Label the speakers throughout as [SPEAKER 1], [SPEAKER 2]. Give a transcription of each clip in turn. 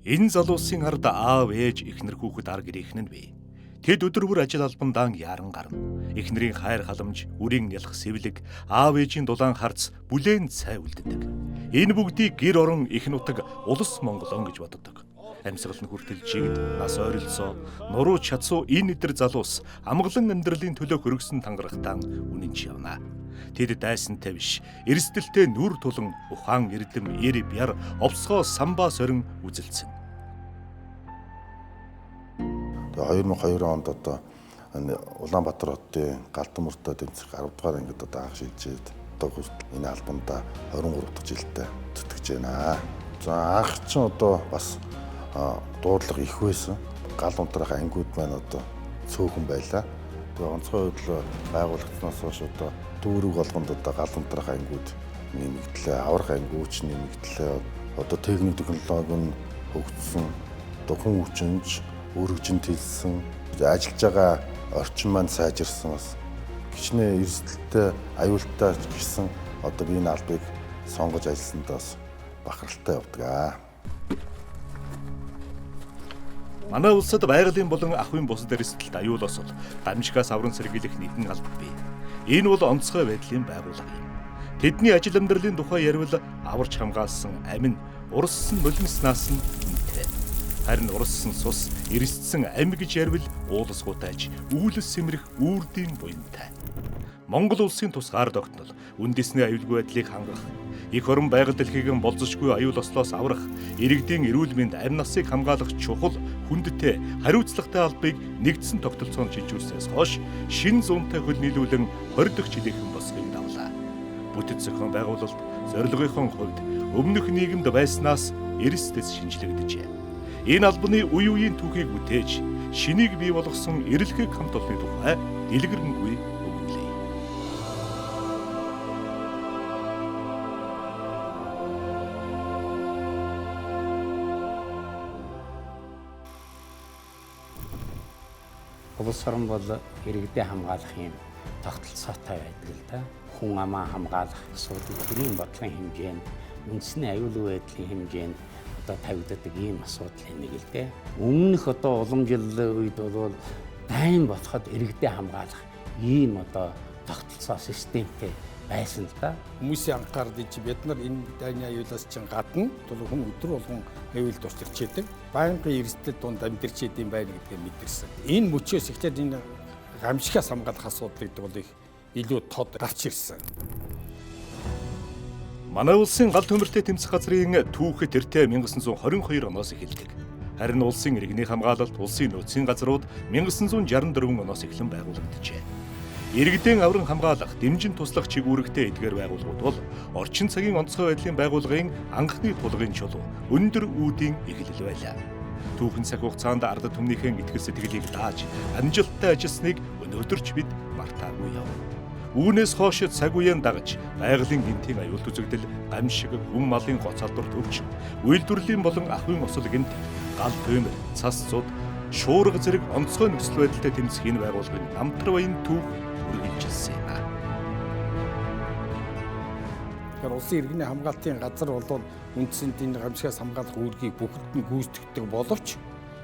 [SPEAKER 1] Энэ залуусын ард аав ээж эхнэр хүүхэд ар гэрийнхэн нь бий. Тэд өдөр бүр ажил албандаан яран гарна. Эхнэрийн хайр халамж, үрийн нялх сэвлэг, аав ээжийн дулаан харц бүлээн цай үлддэг. Энэ бүгдийг гэр орон их нутаг улс Монголон гэж боддог. Амьсгал нь хүртэл жигд, нас ойролцоо, нуруу чадсуу энэ идэр залуус амгалан амьдралын төлөө хөргсөн тангарахтан үнэнч явна. Тэд дайсантай биш, эрсдэлтэй нүр тулан ухаан эрдэм эр бяр овсгоо самбаа сорин үзэлцэн.
[SPEAKER 2] 2002 онд одоо Улаанбаатар хотын Галдан мөртөө тэмцэх 10 дугаар ангид одоо анх шилжээд одоо хүртэл энэ албанда 23 дахь жилдээ зүтгэж байна. За анх ч одоо бас дуудлага их байсан. Гал унтрах ангиуд маань одоо цөөхөн байлаа. Тэгээ онцгой хөдлөө байгуулагдсанаас хойш одоо дүүрэг болгонд одоо гал унтрах ангиуд нэмэгдлээ, аврах ангиуч нэмэгдлээ. Одоо техник технологи нь хөгжсөн, одоо хүн хүчинж өргөжин тэлсэн, ажиллаж байгаа орчин маань сайжирсан бас гिचнээ эрсдэлтэй аюултай гэсэн одоо би энэ албыг сонгож ажилласандаа бас бахархалтай явдаг.
[SPEAKER 1] Манай улсад байгалийн болон ахуйн бусад эрсдэлт аюулаас бол дамжигаас авран сэргийлэх нэгэн алба бий. Энэ бол онцгой байдлын байгууллага юм. Тэдний ажил амьдралын тухай ярил аварч хамгаалсан амин, урссан нулимснаас нь үнэтэй. Харин урссан цус, эрсдсэн ами гэж ярил уулсгуутайж, үүлс сэмрэх үрдийн буянтай. Монгол улсын тусгаар тогтнол, үндэсний аюулгүй байдлыг хангах, их орон байгаль дэлхийг болзошгүй аюул ослоос аврах, иргэдийн эрүүл мэнд, амь насыг хамгаалах чухал, хүндтэй, хариуцлагатай албыг нэгдсэн тогтолцоонд шилжүүлснээс хойш шин зунтай хөл нийлүүлэн 20 дахь жилийнхэн босгийг давлаа. Бүтэц зохион байгуулалт, зорилгынхон хувьд өмнөх нийгэмд байснаас эрсдэс шинжлэгдэжээ. Энэ албаны үе үеийн түүхийг бүтээж, шинийг бий болгосон эрэлхэг хамт олонны тухай дэлгэрэнгүй өгүүлье.
[SPEAKER 3] Улс орон бол иргэдээ хамгаалах юм тогтолцоотой байдаг л да. Хүн амаа хамгаалах асуудал төрийн бодлогын хэмжээнд, үндэсний аюулгүй байдлын хэмжээнд одоо тавигддаг ийм асуудлын нэг л дээ. Өмнөх одоо уламжлалын үед бол дайн болоход иргэдээ хамгаалах ийм одоо тогтолцоо системтэй байсан л да.
[SPEAKER 4] Хүмүүсийн анхаарал иж бид нар энэ дайны аюулаас чинь гадна хүн өдөр болгон аюулд орчирч яадаг. Байнгын эрсдэл донд амьдэрч идэм байна гэдгийг мэдэрсэн. Энэ мөчөөс ихтэй энэ гамшигаас хамгаалах асуудал гэдэг бол их илүү тод гарч ирсэн.
[SPEAKER 1] Манай улсын гал төмөртэй тэмцэх газрын түүхэд эртээ 1922 оноос эхэлдэг. Харин улсын иргэний хамгаалалт, улсын нөөцийн газрууд 1964 оноос эхлэн байгуулагджээ. Иргэдийн авран хамгаалах, дэмжин туслах чигүүрэгтэй эдгээр байгууллагууд бол орчин цагийн онцгой байдлын байгууллагын анхны тулгын чулуу, өндөр үүдийн эхлэл байлаа. Түүхэн цаг хугацаанд ард түмнийхэн итгэл сэтгэлийг дааж, амжилттай ажилласныг өнөөдөрч бид мартаагүй яв. Үүнээс хойш цаг үеийн дагаж байгалийн гинтийн аюулт үзэгдэл, гамшиг, хүн малын гоц алдар төвч, үйлдвэрлэлийн болон ахуйн осол гэмт, гал төмөр, цас цуд, шуурга зэрэг онцгой нөхцөл байдалтай тэмцэх энэ байгууллагын намтар баян түүх үргэлжилсэн юм.
[SPEAKER 4] Тэгэхээр улсын иргэний хамгаалтын газар бол үндсэнд энэ гамшигаас хамгаалах үүргийг бүгд нь гүйцэтгэдэг боловч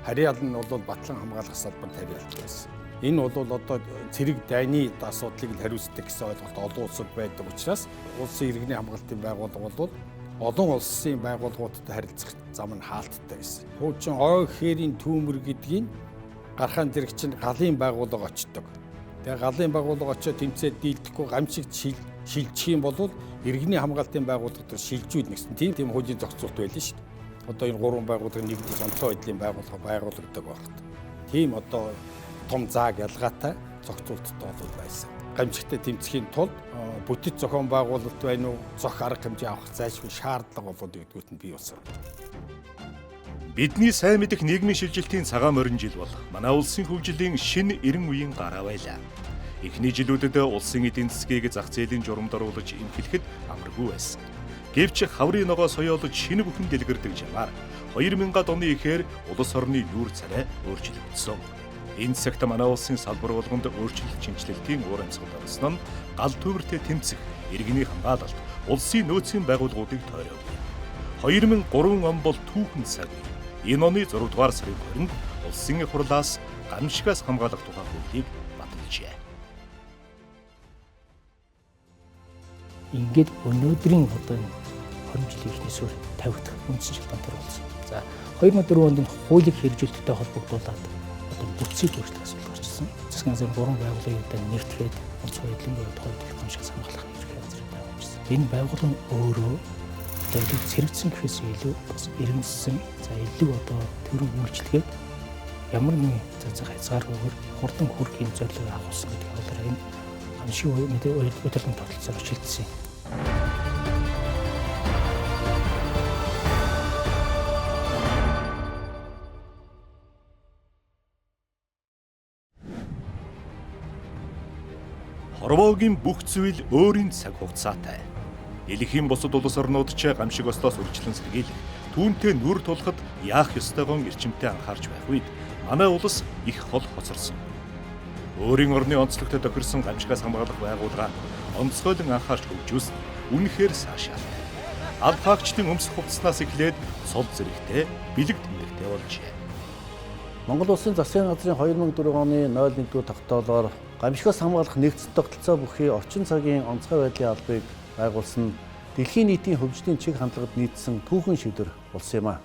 [SPEAKER 4] харьяал нь бол батлан хамгаалах салбарт харьяалт байсан. Энэ бол одоо цэрэг дайны асуудлыг хариуцдаг гэсэн ойлголт олон улсад байдаг учраас улсын иргэний хамгаалтын байгууллага бол олон улсын байгууллагуудтай харилцах зам нь хаалттай байсан. Хуучин ой хээрийн түүмэр гэдгийг гарахын зэрэг чинь галын байгууллага очдог. Тэгээ галын байгууллага очиод тэмцээд дийлдэхгүй гамшигт шилжих юм бол иргэний хамгаалтын байгууллагад шилжүүлнэ гэсэн тийм хуулийн зохицуулт байлаа шүү дээ. Одоо энэ гурван байгууллагын нэгдэж онцгой байдлын байгууллага байгуулагддаг багт. Тийм одоо том зааг ялгаатай зохицуулттай бол байсан. Гамшигтай тэмцэхийн тулд бүтэц зохион байгуулалт байна уу, зөх арга хэмжээ авах зайлшгүй шаардлага болоод нэгдүгürt нь бий болсон.
[SPEAKER 1] Бидний сайн мэдэх нийгмийн шилжилтийн цагаан морин жил бол манай улсын хөгжлийн шинэ 90 үеийн гараа байлаа. Эхний жилүүдэд улсын эдийн засгийг зах зээлийн журамд оруулж эмхлэхэд амаргүй байсан. Гэвч хаврын ногоо соёолж шинэ бүхэн дэлгэрдэг жамаар 2000-ад оны ихээр улс орны нүүр царай өөрчлөгдсөн. Энэ цагт манай улсын салбар болгонд өөрчлөлт шинжилэлтийн уур амьсгал орсон нь гал төвөртэй тэмцэх, иргэний хамгаалалт, улсын нөөцийн байгууллагуудыг тойров. 2003 он бол түүхэн цаг. Энэ оны 6 дугаар сарын 20-нд улсын их хурлаас гамшигаас хамгаалах тухай хуулийг баталжээ.
[SPEAKER 5] Ингээд өнөөдрийн одоо 20 жилийн ихний суурь тавигдах үндсэн шалтгаан төр болсон. За 2004 онд хуулийг хэрэгжүүлэлттэй холбогдуулаад одоо бүтцийг өөрчлөх асуудал гарчсан. Засгийн газрын 3 байгууллагын үедээ нэгтгэхэд онцгой эдлэн тухай төлөв гамшигаас хамгаалах ерхий газрын байгуулсан. Энэ байгууллага нь өөрөө одоо зэрэгцсэн гэхээс илүү бас иргэншсэн. За илүү одоо төрөв үйлчлэгээд ямар нэгэн зах хязгааргүйгээр хурдан хүрхийн зорилгыг авахсан гэдэг хэлээр энэ гамшиг удирдлын тогтолцоогоор шилжсэн.
[SPEAKER 1] Хорвоогийн бүх зүйл өөрийн цаг хугацаатай. Дэлхийн бусад улс орнууд ч гамшиг ослоос үргэлжлэн сэргийлэх, түүнтэй нүр тулахад яах ёстойгоо эрчимтэй анхаарч байх үед манай улс их хол хоцорсон. Өөрийн орны онцлогтой тохирсон гамшигаас хамгаалах байгууллага онцгойлон анхаарч хөгжүүлсэн үнэхээр сайшаалтай. Аль хаагчдын өмсөх хувцаснаас эхлээд цол зэрэгтэй, бэлэг тэмдэгтэй болжээ.
[SPEAKER 6] Монгол Улсын засгийн газрын 2004 оны 01-р тогтоолоор гамшигаас хамгаалах нэгдсэн тогтолцоо бүхий орчин цагийн онцгой байдлын албыг байгуулсан дэлхийн нийтийн хөгжлийн чиг хандлагад нийцсэн түүхэн шийдвэр болсон юм а.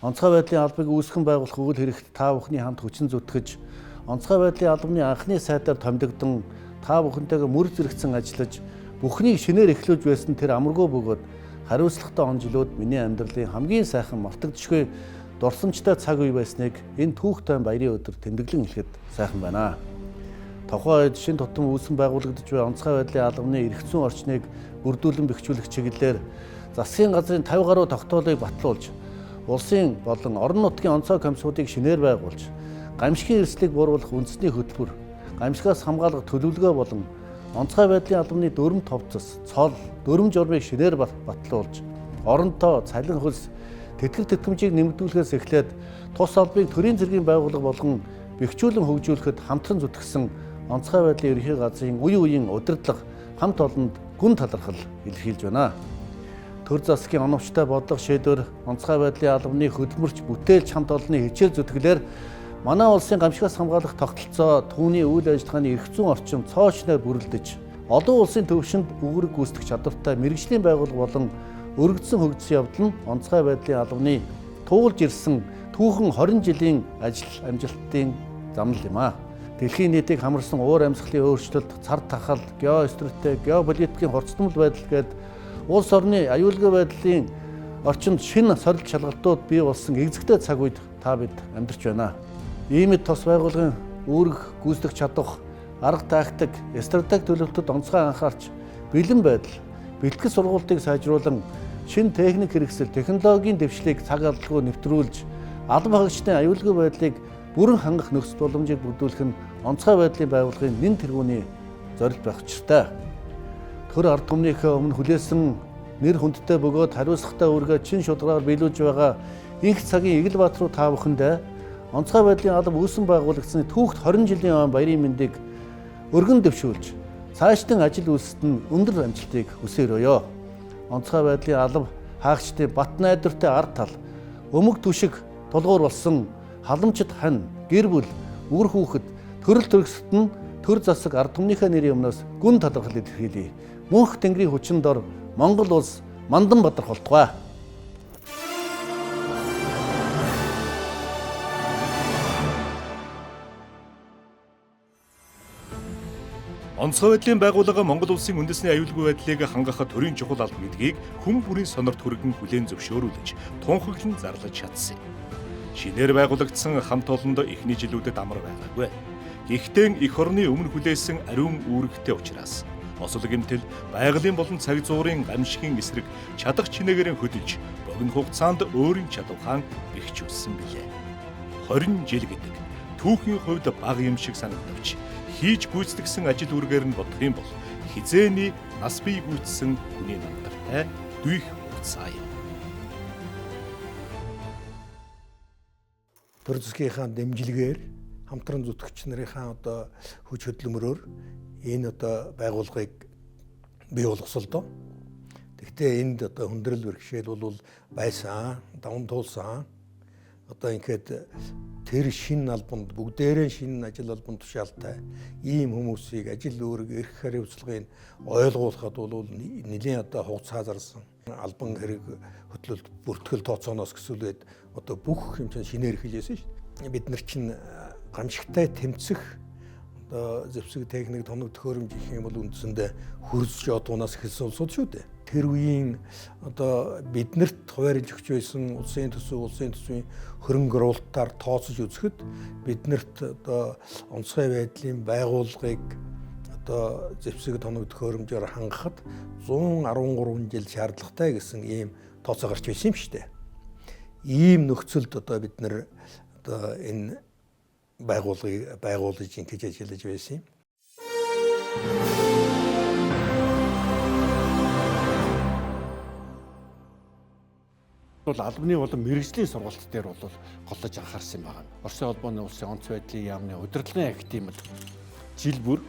[SPEAKER 6] Онцгой байдлын албыг үүсгэн байгуулах үйл хэрэгт та бүхний хамт хүчин зүтгэж, онцгой байдлын албаны анхны сайтаар томилогдсон та бүхэнтэйгээ мөр зэрэгцэн ажиллаж, бүхнийг шинээр эхлүүлж байсан тэр амаргүй бөгөөд хариуцлагатай он жилүүд миний амьдралын хамгийн сайхан мартагдшгүй дурсамжтай цаг үе байсныг энэ түүхтэй баярын өдөр тэмдэглэн хэлэхэд сайхан байна. Тухайн үед шин тутам үүсгэн байгуулагдж буй онцгой байдлын албаны эрх зүйн орчныг бүрдүүлэн бэхжүүлэх чиглэлээр засгийн газрын 50 гаруй тогтоолыг батлуулж, улсын болон орон нутгийн онцгой комиссуудыг шинээр байгуулж, гамшигын эрсдлийг бууруулах үндэсний хөтөлбөр, гамшигаас хамгаалах төлөвлөгөө болон онцгой байдлын албаны дүрм товцос, цол, дүрм журмыг шинээр батлуулж, оронтой цалин хөлс, тэтгэл тэтгэмжийг нэмэгдүүлэхээс эхлээд тус албыг төрийн зэргийн байгууллага болгон бэхжүүлэн хөгжүүлэхэд хамтран зүтгэсэн онцгой байдлын ерхий газрын үе үеийн удирдлага хамт олонд гүн талархал илэрхийлж байна. Төр засгийн оновчтой бодлого шийдвэр, онцгой байдлын албаны хөдөлмөрч бүтээлч хамт олонны хичээл зүтгэлээр манай улсын гамшигаас хамгаалах тогтолцоо түүний үйл ажиллагааны эрх зүйн орчин цоочноор бүрэлдэж, олон улсын төвшөнд үүрэг гүйцэтгэх чадвартай мэргэжлийн байгууллага болон өргөдсөн хөгжсөн явдал нь онцгой байдлын албаны туулж ирсэн түүхэн 20 жилийн ажил амжилтын замнал юм а. Дэлхийн нийтийг хамарсан уур амьсгалын өөрчлөлт, цар тахал, геостритэ, геополитикийн хорцтмол байдал гээд улс орны аюулгүй байдлын орчинд шинэ сорилт шалгалтууд бий болсон эгзэгтэй цаг үед та бид амьдарч байна. Иймд тос байгууллагын үүрэг гүйцэтгэх чадах, арга тактик, стратеги төлөвлөлтөд онцгой анхаарч, бэлэн байдал, бэлтгэл сургалтыг сайжруулан, шинэ техник хэрэгсэл, технологийн дэвшлиг цаг алдалгүй нэвтрүүлж, албан хаагчдын аюулгүй байдлыг бүрэн хангах нөхцөл боломжийг бүрдүүлэх нь онцгой байдлын байгууллагын нэн тэргүүний зорилт байх учиртай. Төр ард түмнийхээ өмнө хүлээсэн нэр хүндтэй бөгөөд хариуцлагатай үүргээ чин шударгаар биелүүлж байгаа инх цагийн Игэл-Баатар руу та бүхэндээ онцгой байдлын алба үүсгэн байгуулагдсны түүхт 20 жилийн өмнө баярын мэндийг өргөн дэвшүүлж, цаашдын ажил үйлсэд нь өндөр амжилтыг хүсье өрөөё. Онцгой байдлын алба хаагчдын бат найдвартай ард тал, өмг түшиг тулгуур болсон халамжид хань, гэр бүл, үр хүүхэд, төрөл төрөсөлт нь төр засаг ард түмнийхээ нэрийн өмнөөс гүн талархал илэрхийлье. Мөнх тэнгэрийн хүчин дор Монгол улс мандан бадархалтгай.
[SPEAKER 1] Онцгой байдлын байгууллага Монгол улсын үндэсний аюулгүй байдлыг хангахад төрийн чухал алба гэдгийг хүн бүрийн сонорт хүргэн хүлээн зөвшөөрүүлж, тунхаглан зарлаж чадсан. Шинээр байгуулагдсан хамт олонд эхний жилүүдэд амар байгаагүй. Гэхдээ эх орны өмнө хүлээсэн ариун үүрэгтэй учраас осол гэмтэл, байгалийн болон цаг зуурын гамшигын эсрэг чадах чинээгээр хөдөлж, богино хугацаанд өөрийн чадвараа бэхжүүлсэн билээ. 20 жил гэдэг түүхийн хувьд бага юм шиг санагдавч хийж гүйцэтгсэн ажил үргээр нь бодох юм бол хизээний нас бий гүйцсэн хүний намтартай дүйх уцаа юм.
[SPEAKER 7] Төр засгийнхаа дэмжлэгээр хамтран зүтгэгч нарынхаа одоо хүч хөдөлмөрөөр энэ одоо байгууллагыг бий болгосолдоо. Гэхдээ энд одоо хүндрэл бэрхшээл бол байсан, даван туулсан. Одоо ингээд тэр шинэ албанд бүгдээрээ шинэ ажил албан тушаалтай ийм хүмүүсийг ажил үүрэг эрх хариуцлагыг ойлгуулахад бол нэлийн одоо хугацаа зарсан. Албан хэрэг хөтлөлт бүртгэл тооцооноос гэсүүлээд одоо бүх хэмжээнд шинээр хэлжсэн шүү дээ. Бид нар чинь гамшигтай тэмцэх одоо зэвсэг техник тоног төхөөрөмж гэх юм бол үндсэндээ хөрсж ядуунаас эхэлсэн улсууд шүү дээ. Тэр үеийн одоо биднэрт хуваарьж өгч байсан улсын төсвийн хөрөнгө оруулалтаар тооцож үзэхэд биднэрт одоо онцгой байдлын байгууллагыг одоо зэвсэг тоног төхөөрөмжөөр хангахад 113 жил шаардлагатай гэсэн ийм тооцоо гарч байсан юм шүү дээ. Ийм нөхцөлд одоо бид нар одоо энэ байгууллагыг байгуулж ингэж ажиллаж байсан юм.
[SPEAKER 4] Бол албаны болон мэрэгжлийн сургалт дээр бол голлож анхаарсан юм байна. Оросын холбооны улсын онц байдлын яамны удирдлагын актимэл жил бүр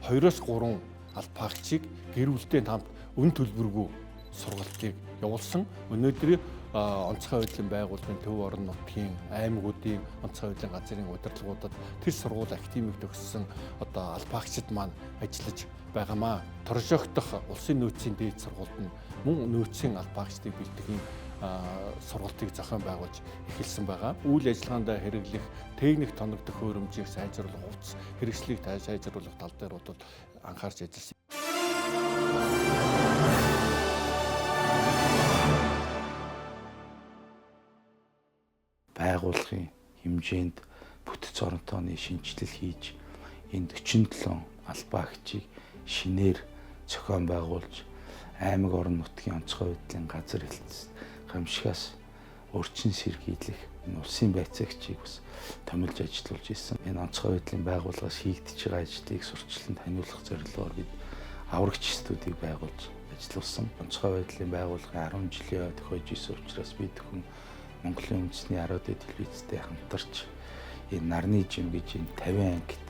[SPEAKER 4] 2-3 албаагчийг гэр бүлтэй хамт өн төлбөргүй сургалтыг явуулсан. Өнөөдөр онцгой байдлын байгууллагын төв орон нутгийн аймагуудын онцгой байдлын газрын удирдлагуудад тэр сургууль актимийг төгссөн одоо албаагчид маань ажиллаж байгаамаа. Торжогдох улсын нөөцийн дээд сургуульд нь мөн нөөцийн албаагчдыг бэлтгэхийн сургалтыг зохион байгуулж эхэлсэн байгаа. Үйл ажиллагаанд хэрэглэх техник тоног төхөөрөмжийг сайжруулах, хувцас хэрэгслийг сайжруулах тал дээр бол анхаарч ажилласан.
[SPEAKER 8] Байгууллагын хэмжээнд бүтэц оронтооны шинжилэл хийж энэ 47 албаагчийг шинээр зохион байгуулж аймаг орон нутгийн онцгой байдлын газар хэлтс гамшигаас өрчин сэргийлэх энэ улсын байцаагчийг бас томилж ажиллуулж ирсэн. Энэ онцгой байдлын байгууллагаас хийгдэж байгаа ажлыг сурчлан таниулах зорилгоор бид аврагч студийг байгуулж ажилласан. Онцгой байдлын байгууллагын 10 жилийн тохиож ирсэн учраас бид хүн Монголын үндэсний 10 дэд телевизтэй хамтарч энэ нарны жим гэж энэ 50 ангит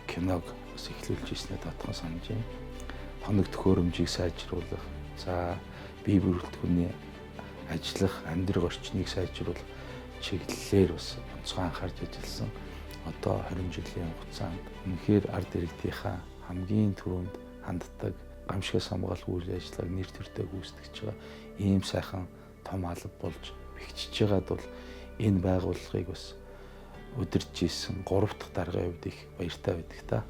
[SPEAKER 8] киног бас эхлүүлж ирснээр татхан санаж байна. Тоног төхөөрөмжийг сайжруулах, за бие бүрэлдэхүүний ажиллах, амьдрах орчныг сайжруулах чиглэлээр бас онцгой анхаарч ажилласан. Одоо 20 жилийн хугацаанд үнэхээр ард иргэдийнхаа хамгийн түрүүнд ханддаг гамшигаас хамгаалах үйл ажиллагааг нэр төртэй гүйцэтгэж байгаа ийм сайхан том алба болж бэхжиж байгаад бол энэ байгууллагыг бас удирж исэн 3 дахь даргын хувьд их баяртай байдаг та.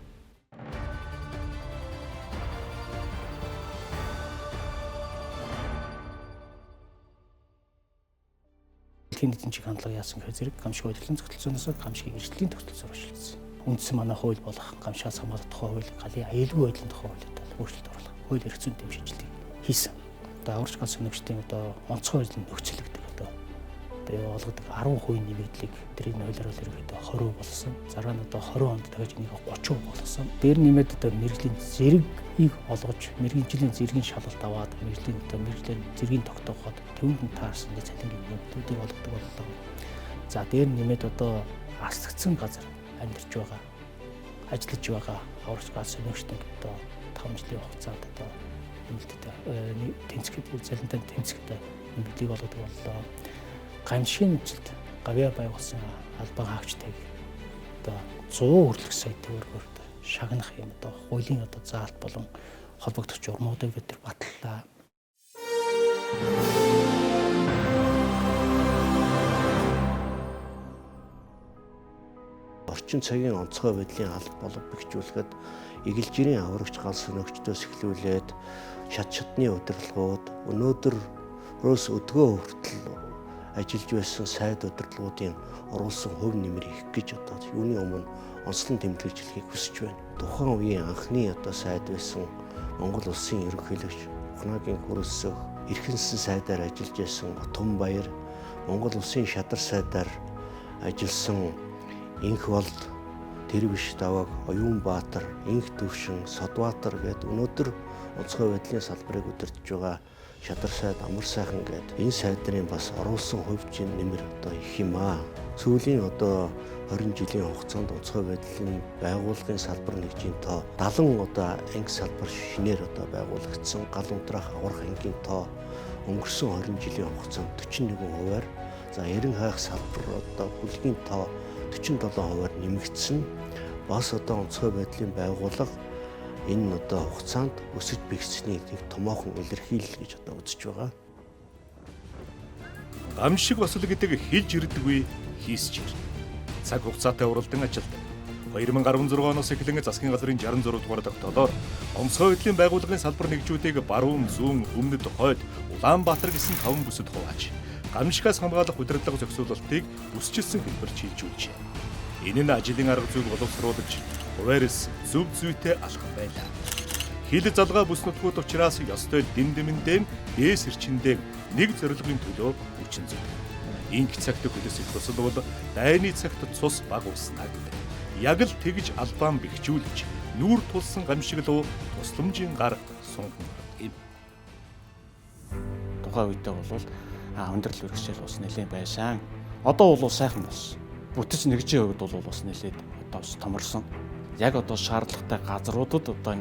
[SPEAKER 5] Дэлхийн эдийн засгийн хандлага яасан гэхээр зэрэг гамшиг хөдөлгөөний зөвлөлтөөс гамшигын эрсдлийн тогтолцоор ажилласан. Үндсэн манай хууль болох гамшигаас хамгаалах тухай хууль, галын аюулгүй байдлын тухай хуулиудад өөрчлөлт оруулах, хууль эрх зүйн дэмжижлийг хийсэн. Одоо аварч гал сонирхчдын одоо онцгой байдлын нөхцөлөгдөг одоо олгодог 10% нэмэгдлийг тэрийг нойлорол ерөөдөө 20% болсон. Зараа нь одоо 20 онд дахиж энийг 30% болгосон. Дээр нэмээд одоо мэрэгжлийн зэргийг олгож, мэрэгжлийн зэргийн шалгалт аваад, мэрэгжлийн зэргийн тогтооход төвөнд нь таарсан цалингийн нэмтүүдийг олгодог боллоо. За дээр нэмээд одоо алсгдсан газар амьдарч байгаа, ажиллаж байгаа аварч гал сонирхчдын одоо 5 жилийн хугацаанд одоо тэнцэхэд залинтай тэнцэхэд нэмэлтийг олгодог боллоо. Гамшигын жилд гавьяа байгуулсан албан хаагчдыг одоо 100 хүртэлх сая төгрөгөөр шагнах юм одоо хуулийн одоо заалт болон холбогдох журмуудыг бид нар батллаа.
[SPEAKER 9] Орчин цагийн онцгой байдлын алба болов бэхжүүлэхэд эгэлжирийн аврагч гал сонирхчдоос эхлүүлээд шат шатны удирдлагууд өнөөдрөөс өдгөө хүртэл ажиллаж байсан сайд удирдлагуудын оруулсан хувь нэмэр их гэж одоо юуны өмнө онцлон тэмдэглэж хэлхийг хүсэж байна. Тухайн үеийн анхны одоо сайд байсан Монгол улсын ерөнхийлөгч Ухнагийн хүрэлцэх эрхэнсэн сайдаар ажиллаж байсан Тунбаяр, Монгол улсын шадар сайдаар ажилласан Инх болд Тэрвиш даваг, Оюунбаатар, Инх төвшин, Содбаатар гээд өнөөдөр онцгой байдлын салбарыг удирдах байгаа Шадар сайд, Амар сайхан гээд энэ сайдрын бас оруулсан хувьчийн нэмэр одоо их юм аа. Сүүлийн одоо 20 жилийн хугацаанд онцгой байдлын байгууллагын салбар нэгжийн тоо 70 одоо анги салбар шинээр одоо байгуулагдсан. Гал унтраах аврах ангийн тоо өнгөрсөн 20 жилийн хугацаанд 41%-аар, за эрен хайх салбар одоо бүлгийн тоо 47%-аар нэмэгдсэн. Бас одоо онцгой байдлын байгууллага энэ одоо хугацаанд өсөж бэгссэний нэг томоохон илэрхийлэл гэж одоо үзэж байгаа.
[SPEAKER 1] Гамшиг осол гэдэг хэлж ирдэггүй хийсч ир. Цаг хугацаатай уралдан ажилдаг. 2016 оноос эхлэн засгийн газрын 66 дугаар тогтоолоор онцгой байдлын байгууллагын салбар нэгжүүдийг баруун, зүүн, өмнөд, хойд, Улаанбаатар гэсэн 5 бүсэд хувааж, гамшигаас хамгаалах удирдлага зохицуулалтыг өсчилсөн хэлбэрч шийдвэрлэжээ. Энэ нь ажлын арга зүйг боловсруулж, хуваарьс зөв зүйтэй алхам байлаа. Хил залгаа бүс нутгууд учраас ёстой дэмдэмэндээ дээс эрчиндээ нэг зорилгын төлөө хүчин зүтгэв. Инх цагт хөдөөс их тусал бол дайны цагт цус баг уснаа гэдэг. Яг л тэгж албан бэхжүүлж, нүүр тулсан гамшиг луу тусламжийн гар сунхан юм.
[SPEAKER 10] Тухайн үедээ бол өндөрлөл үргэлжлэл ус нэлээд байсан. Одоо бол сайхан болсон. Бүтэж нэгжийн хувьд бол бас нэлээд одоо томорсон. Яг одоо шаардлагатай газруудад одоо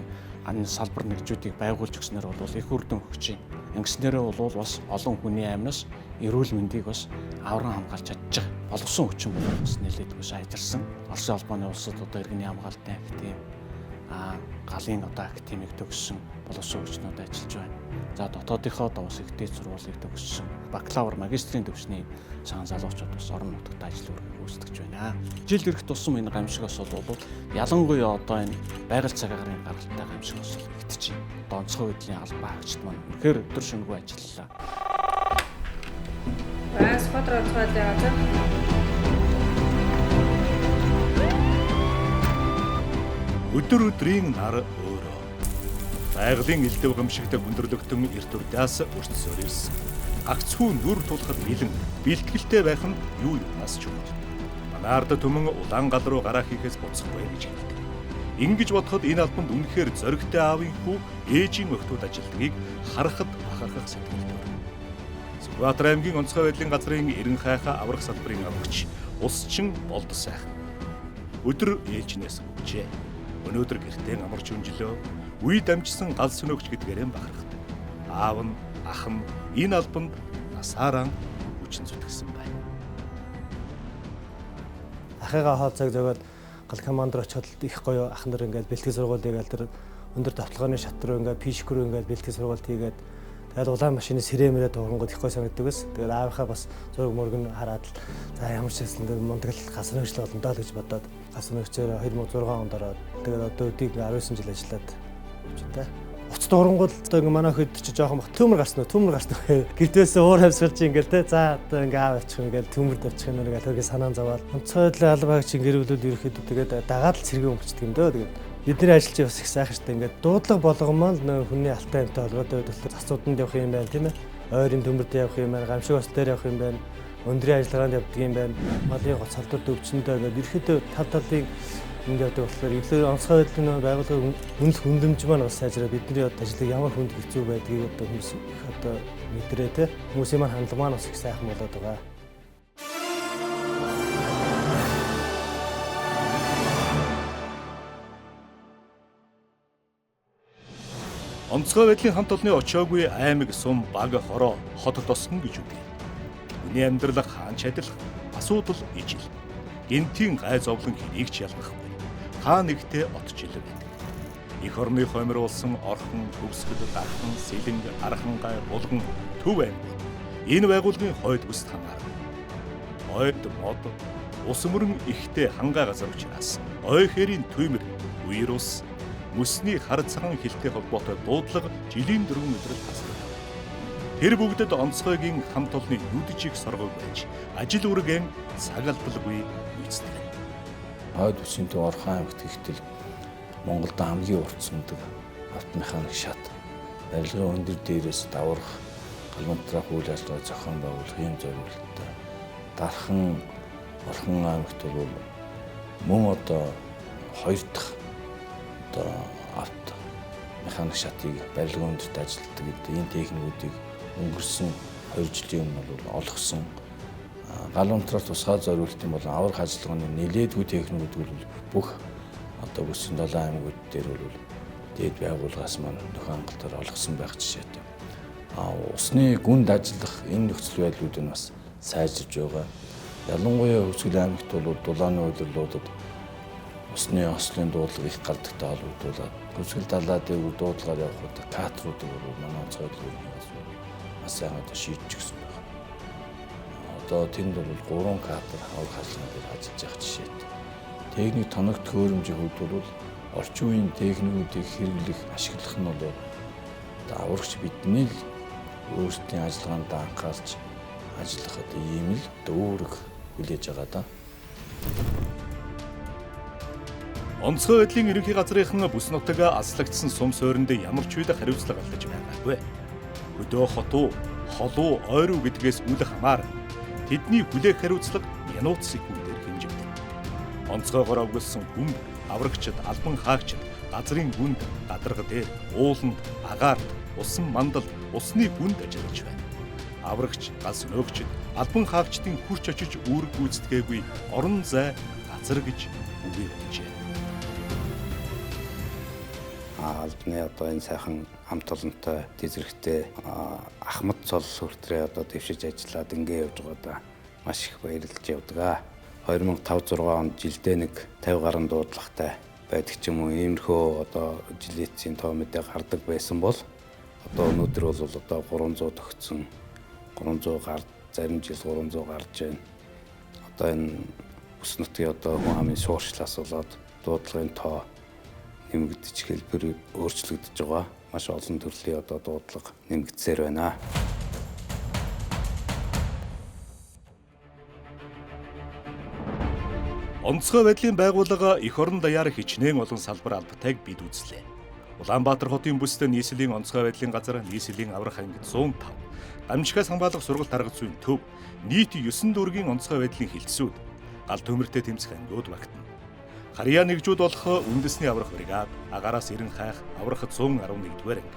[SPEAKER 10] энэ салбар нэгжүүдийг байгуулж өгснээр бол их үр дүн өгч юм. Ингэснээрээ бол бас олон хүний амнаас эрүүл мэндийг бас авран хамгаалж чадчих боловсон хүчин бас нэлээд бас ажилласан. Оросын албаны улсад одоо иргэний хамгаалтын актив, галын одоо активыг төгссөн боловсон хүчнүүд ажиллаж байна. За дотоодынхоо давс ихтэй сургуулийг төгссөн бакалавр, магистрийн төвшний цагаан залуучууд бас орон нутагт ажил үүсгэж байна. Жил ирэх тусам энэ гамшигос бол ялангуяа одоо энэ байгаль цагаагаар гаралтай гамшигос ихтэж байна. Одоо онцгой байдлын албан хаагчид маань үнэхээр өдөр шөнөгүй ажиллалаа.
[SPEAKER 11] Сквадрон цаалаа.
[SPEAKER 1] Өдөр өдрийн нар өөрөө. Байгалийн элдэв гамшигтай хүндрэлтэн эрт урдаас өртсөөр ирсэн. Агцхүү нүр тулахад бэлэн бэлтгэлтэй байх нь юу юмнаас ч юм. Манай ард түмэн улаан гал руу гараа хийхээс буцахгүй гэж хэлдэг. Ингэж бодоход энэ албанд үнэхээр зоригтой аавын хүү ээжийн охтууд ажилдгийг харахад ахархах сэтгэл төр. Сүхбаатар аймгийн онцгой байдлын газрын эрен хайхаа аврах салбарын аврагч Усчин Болд сайхан. Өдөр ээлжнээс өгчээ. Өнөөдөр гэртээ амарч өнжлөө. Үе дамжсан гал сөнөөгч гэдгээрээ бахархдаг. Аав нь, ах нь энэ албанд насаараа хүчин зүтгэсэн байна.
[SPEAKER 12] Ахыгаа хаалцааг зөгөөд гал командор очоод их гоё ах нар ингээд бэлтгэл сургуулийг аль тэр өндөр давталгааны шат руу ингээд пишк руу ингээд бэлтгэл сургуульд хийгээд тэгээд улаан машины сэрэмээрээ дуурангууд их гоё санагддаг ус. Тэгээд аавынхаа бас зураг мөрг нь хараад за ямар ч хэсэн дээр мундаг гасан хөгжил болно даа л гэж бодоод гасан хөгжөөр 2006 онд ороод тэгээд одоо өдийг 19 жил ажиллаад явчихлаа. Уц дуурангууд одоо ингээ манай хэд ч жоохон бах төмөр гарсан уу гэртээс уур хавсгалж ингээл те за одоо ингээ аав очих ингээл төмөрд очих юм ингээл тэргээ санаан зовоод онцгой байдлын албаагч гэрүүлүүд ерөөхдөө тэгээд дагаад л цэргийн өнгөчдөг юм дөө тэгээд бидний ажилчин бас их сайхан штэ ингээд дуудлага болгомол нөө хүний алтай юмтай холбоотой байдлаар засууданд явах юм байна тийм ээ. Ойрын төмөрд явах юм байна, гамшиг ус дээр явах юм байна, өндрийн ажиллагаанд явдаг юм байна. Малын гоц халдвар төвчөндөө ингээд ерөөхдөө тал талын ингээд болохоор илүү онцгой байдлын байгууллагын үнэлэх хүндэмж маань бас сайжраад бидний ажлыг ямар хүнд хэцүү байдгийг одоо хүмүүс одоо мэдрээ те. Хүмүүсийн маань хандлага маань бас их сайхан болоод байгаа.
[SPEAKER 1] Онцгой байдлын хамт олонны очоогүй аймаг сум баг хороо хот тосгон гэж үгүй. Хүний амьдрал хаанч адилах асуудал ижил. Гинтийн гай зовлон хэнийг ч ялгахгүй. Хаа нэгтээ отчил байдаг. Их орны хоймруулсан орхон, төвсгөл, дархан, сэлэнг, архан гай, булган, төв аймаг. Энэ байгууллагын хойд бүс хамаарна. Хойд мод ус мөрөн ихтэй хангаа газар учраас ой хэрийн түймэр, вирус, мөсний хар цагаан хилтэй холбоотой дуудлага жилийн 4 өдрөд хасдаг. Тэр бүгдэд онцгойгийн хамт олонны нүджиг соргог байж ажил үргэн цагалбалгүй үйцдэг.
[SPEAKER 8] Хойд бүсийн төв Орхон аймагт ихтэл Монголд хамгийн урт сундаг автомеханик шат. Барилгын өндөр дээрээс даврах, галмантрах үйл ажиллагаа зохион байгуулах юм зорилготой. Дархан Орхон аймагт бол мөн одоо 2 дахь одоо авто механик шатыг барилгын өндөрт ажилладаг энэ техникүүдийг өнгөрсөн 2 жилийн өмнө бол олгосон. Гал унтраас тусгай зориултын болон аврах ажиллагааны нэлээдгүй техникүүд бол бүх одоо 97 аймагуд дээр бол дээд байгууллагаас маань нөхөн хангалтаар олгосон байх жишээтэй. Усны гүнд ажиллах энэ нөхцөл байдлууд нь бас сайжирж байгаа. Ялангуяа Хөвсгөл аймагт бол дулааны удирлуудад усны ослын дуудлага их гардагтай холбогдуулаад Хөвсгөл далай дээр дуудлагаар явах удаа катруудыг бол манай онцгой хэлбэрээр бас сайн одоо шийдэж гисэн байна. Одоо тэнд бол 3 катер аврах ажиллагаанд ажиллаж явах жишээтэй. Техник тоног төхөөрөмжийн хувьд бол орчин үеийн техникүүдийг хэрэглэх, ашиглах нь бол одоо аврагч бидний л өөрсдийн ажиллагаанд анхаарч ажиллах одоо ийм л одоо үүрэг хүлээж байгаа да.
[SPEAKER 1] Онцгой байдлын ерөнхий газрынхан бүс нутаг аслагдсан сум суурьнд ямар ч үед хариуцлага алдаж байгаагүй. Хөдөө хотуу, холуу, ойруу гэдгээс үл хамааран тэдний хүлээх хариуцлага янууц секундээр хэмжигдэнэ. Онцгойгоор өгүүлсэн хүн, аврагчид, албан хаагчид, газрын гүнд, гадарга дээр, ууланд, агаарт, усан мандал, усны гүнд ажиллаж байна. Аврагч, галс өнөөгчид, албан хаагчдын хурч очиж үүрэг гүйцэтгээгүй орон зай газар гэж үгээр хэлжээ.
[SPEAKER 13] Албаны одоо энэ сайхан хамт олонтой тезрэгтэй Ахмад цол хүртрээ одоо дэвшиж ажиллаад ингээ явж байгаадаа маш их баярлж явдаг. 2005-6 онд жилдээ нэг 50 гаруй дуудлагатай байдаг ч юм уу иймэрхүү одоо жилийн тоо мэдээ гардаг байсан бол одоо өнөөдөр бол одоо 300 төгссөн 300 гард зарим жил 300 гарч байна. Одоо энэ бүс нутгийн одоо хүн амын суурьшлаас болоод дуудлагын тоо нэмэгдэж хэлбэр өөрчлөгдөж байгаа. Маш олон төрлийн одоо дуудлага нэмэгдсээр байна.
[SPEAKER 1] Онцгой байдлын байгууллага эх орон даяар хичнээн олон салбар албатайг бид үзлээ. Улаанбаатар хотын бүсд нийслэлийн онцгой байдлын газар, нийслэлийн аврах анги 105, Гамжихаас хамгаалах сургалт арга зүйн төв, нийт 9 дүүргийн онцгой байдлын хилцүүд, гал төмөртэй тэмцэх ангиуд багтана. Харьяа нэгжүүд болох үндэсний аврах бригад, агаараас 90 хайх, аврах 111-р анги,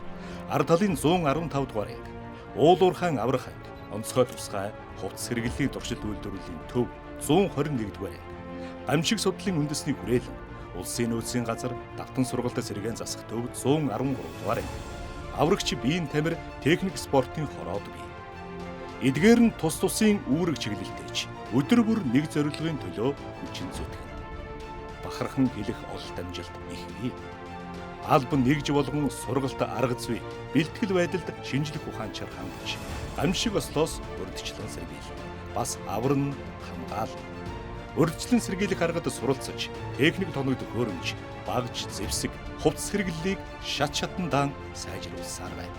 [SPEAKER 1] ард талын 115 дугаар анги, уулуурхайн аврах анги, онцгой тусгай, хувцас хэрэглэлийн туршилт үйлдвэрлэлийн төв 121-р анги, Гамжих судлалын үндэсний хүрээлэн, улсын нөөцийн газар, давтан сургалтад сэргээн засах төв 113 дугаар анги, аврагч биеийн тамир, техник спортын хороод бий. Эдгээр нь тус тусын үүрэг чиглэлтэйч өдөр бүр нэг зорилгын төлөө хүчин зүтгэн. Бахархан хэлэх ололт амжилт их бий. Албан нэгж болгон сургалт арга зүй, бэлтгэл байдалд шинжлэх ухаанчаар хандж, Гамжих ослоос урьдчилан сэргийл. Бас аварн хамгаал. Урьдчилан сэргийлэх аргад суралцаж, техник тоног төхөөрөмж, багж, зэвсэг, хувцас хэрэглэлийг шат шатандаан сайжруулсаар байна.